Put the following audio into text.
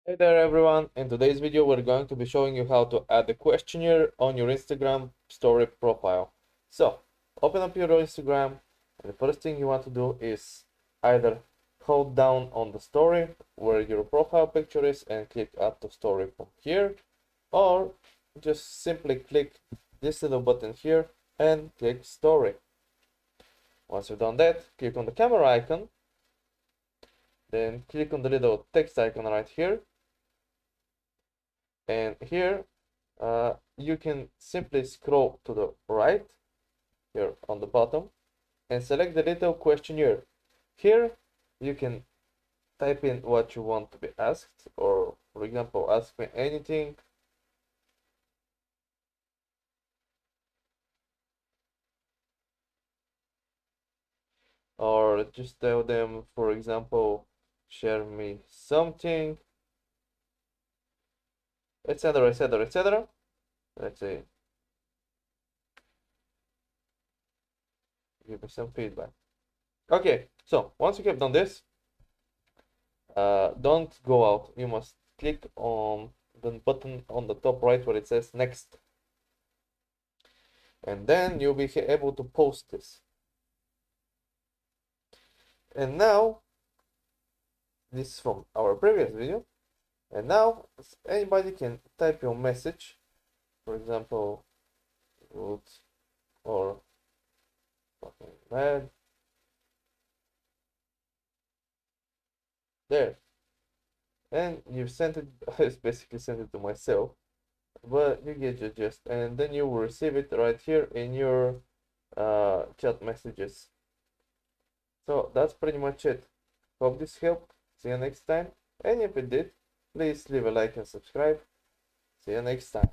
Hey there everyone, in today's video we're going to be showing you how to add a questionnaire on your Instagram story profile. So, open up your Instagram and the first thing you want to do is either hold down on the story where your profile picture is and click add to story from here, or just simply click this little button here and click story. Once you've done that, click on the camera icon, then click on the little text icon right here. And here you can simply scroll to the right here on the bottom and select the little questionnaire. Here you can type in what you want to be asked, or for example, ask me anything. Or just tell them, for example, share me something, etc, etc, etc. Let's say, give me some feedback. Okay, so once you have done this, don't go out. You must click on the button on the top right where it says next, and then you'll be able to post this. And now this is from our previous video, and now anybody can type your message, for example, good or fucking bad. There, and you've sent it. I basically sent it to myself, but you get your gist, and then you will receive it right here in your chat messages. So that's pretty much it. Hope this helped. See you next time. And if it did, please leave a like and subscribe. See you next time.